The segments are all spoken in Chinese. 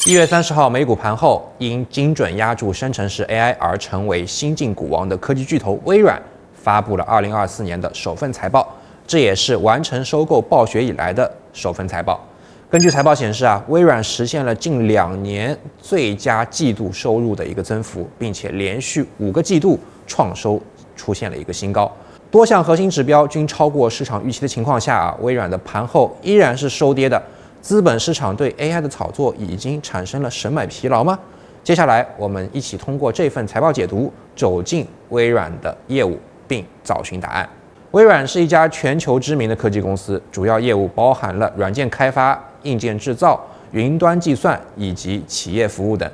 1月30号美股盘后，因精准压住生成式 AI 而成为新晋股王的科技巨头微软发布了2024年的首份财报，这也是完成收购暴雪以来的首份财报。根据财报显示微软实现了近2年最佳季度收入的一个增幅，并且连续5个季度创收出现了一个新高。多项核心指标均超过市场预期的情况下微软的盘后依然是收跌的。资本市场对 AI 的炒作已经产生了审美疲劳吗？接下来我们一起通过这份财报解读走进微软的业务，并找寻答案。微软是一家全球知名的科技公司，主要业务包含了软件开发、硬件制造、云端计算以及企业服务等。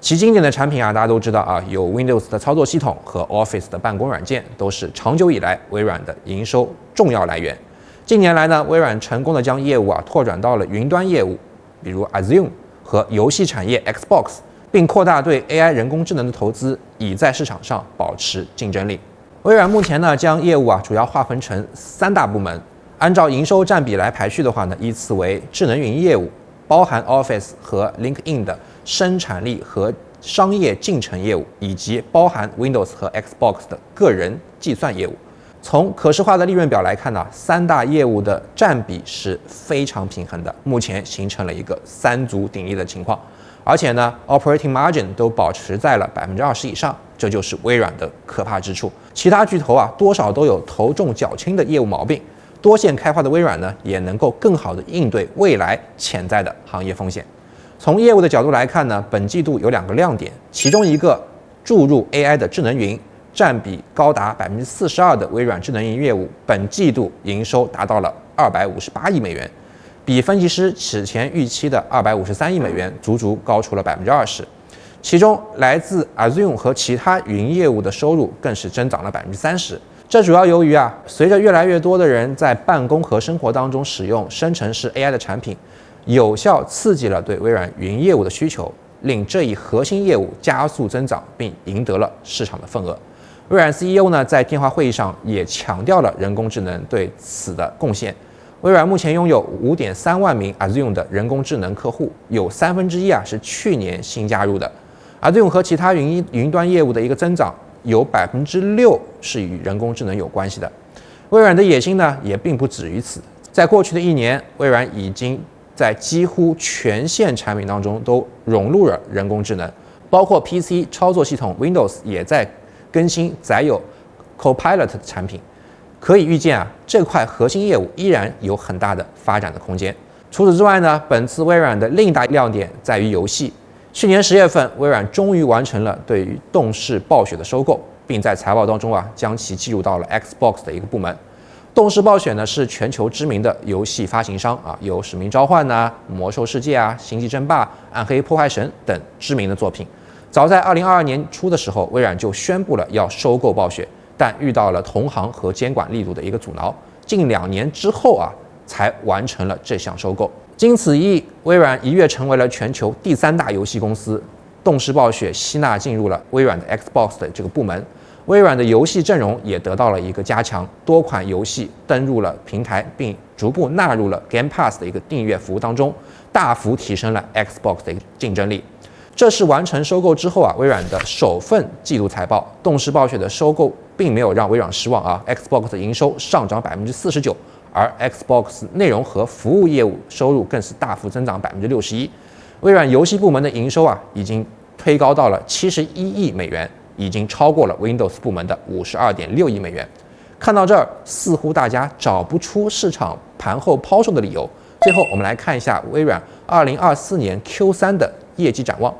其经典的产品大家都知道有 Windows 的操作系统和 Office 的办公软件，都是长久以来微软的营收重要来源。近年来呢，微软成功的将业务拓展到了云端业务，比如 Azure 和游戏产业 Xbox， 并扩大对 AI 人工智能的投资，以在市场上保持竞争力。微软目前呢，将业务主要划分成3大部门，按照营收占比来排序的话呢，依次为智能云业务，包含 Office 和 LinkedIn 的生产力和商业进程业务，以及包含 Windows 和 Xbox 的个人计算业务。从可视化的利润表来看呢，3大业务的占比是非常平衡的，目前形成了一个3足鼎立的情况，而且呢 ，operating margin 都保持在了20%以上，这就是微软的可怕之处。其他巨头多少都有头重脚轻的业务毛病，多线开发的微软呢，也能够更好的应对未来潜在的行业风险。从业务的角度来看呢，本季度有2个亮点，其中一个注入 AI 的智能云。占比高达42%的微软智能云业务，本季度营收达到了258亿美元，比分析师此前预期的253亿美元足足高出了20%。其中来自 Azure 和其他云业务的收入更是增长了30%。这主要由于随着越来越多的人在办公和生活当中使用生成式 AI 的产品，有效刺激了对微软云业务的需求，令这一核心业务加速增长，并赢得了市场的份额。微软 CEO 呢在电话会议上也强调了人工智能对此的贡献。微软目前拥有5.3万名 Azure 的人工智能客户，有1/3是去年新加入的。Azure 和其他云端业务的一个增长有6%是与人工智能有关系的。微软的野心呢也并不止于此，在过去的1年，微软已经在几乎全线产品当中都融入了人工智能，包括 PC 操作系统 Windows 也在更新载有 Copilot 的产品，可以预见这块核心业务依然有很大的发展的空间。除此之外呢，本次微软的另一大亮点在于游戏。去年10月份，微软终于完成了对于动视暴雪的收购，并在财报当中将其计入到了 Xbox 的一个部门。动视暴雪呢是全球知名的游戏发行商有《使命召唤》魔兽世界》星际争霸》、暗黑破坏神等知名的作品。早在2022年初的时候，微软就宣布了要收购暴雪，但遇到了同行和监管力度的一个阻挠，近2年之后才完成了这项收购。经此一役，微软一跃成为了全球第3大游戏公司。动视暴雪吸纳进入了微软的 Xbox 的这个部门，微软的游戏阵容也得到了一个加强，多款游戏登入了平台，并逐步纳入了 Game Pass 的一个订阅服务当中，大幅提升了 Xbox 的一个竞争力。这是完成收购之后微软的首份季度财报。动视暴雪的收购并没有让微软失望Xbox 的营收上涨49%，而 Xbox 内容和服务业务收入更是大幅增长61%。微软游戏部门的营收已经推高到了71亿美元，已经超过了 Windows 部门的52.6亿美元。看到这儿，似乎大家找不出市场盘后抛售的理由。最后，我们来看一下微软2024年 Q3 的业绩展望。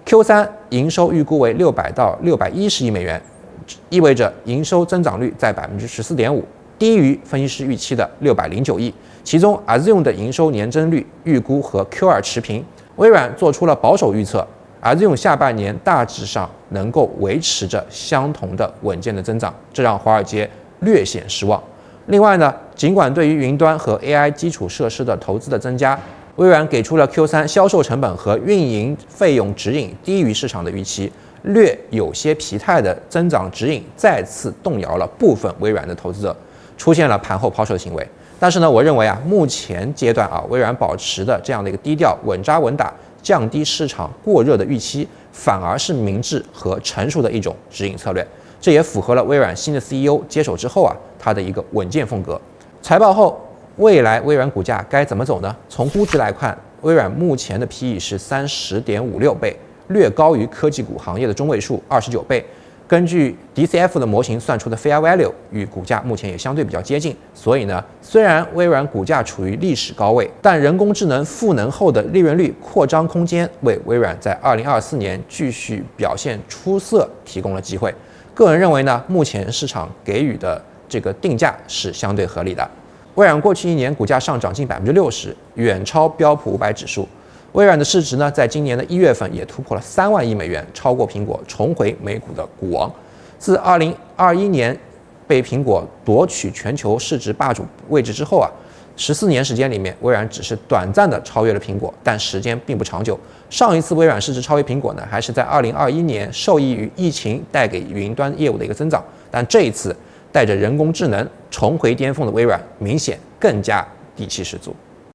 Q3 营收预估为600到610亿美元，意味着营收增长率在14.5%，低于分析师预期的609亿。其中 Azure 的营收年增率预估和 Q2 持平。微软做出了保守预测， Azure 下半年大致上能够维持着相同的稳健的增长，这让华尔街略显失望。另外呢，尽管对于云端和 AI 基础设施的投资的增加，微软给出了 Q3 销售成本和运营费用指引低于市场的预期，略有些疲态的增长指引再次动摇了部分微软的投资者，出现了盘后抛售的行为。但是呢，我认为目前阶段微软保持的这样的一个低调稳扎稳打，降低市场过热的预期，反而是明智和成熟的一种指引策略。这也符合了微软新的 CEO 接手之后他的一个稳健风格。财报后，未来微软股价该怎么走呢？从估值来看，微软目前的 PE 是30.56倍，略高于科技股行业的中位数29倍。根据 DCF 的模型算出的 Fair Value 与股价目前也相对比较接近，所以呢，虽然微软股价处于历史高位，但人工智能赋能后的利润率扩张空间为微软在2024年继续表现出色提供了机会。个人认为呢，目前市场给予的这个定价是相对合理的。微软过去1年股价上涨近60%，远超标普500指数。微软的市值呢，在今年的1月份也突破了3万亿美元，超过苹果，重回美股的股王。自2021年被苹果夺取全球市值霸主位置之后14年时间里面，微软只是短暂的超越了苹果，但时间并不长久。上一次微软市值超越苹果呢，还是在2021年，受益于疫情带给云端业务的一个增长。但这一次带着人工智能重回巅峰的微软，明显更加底气十足。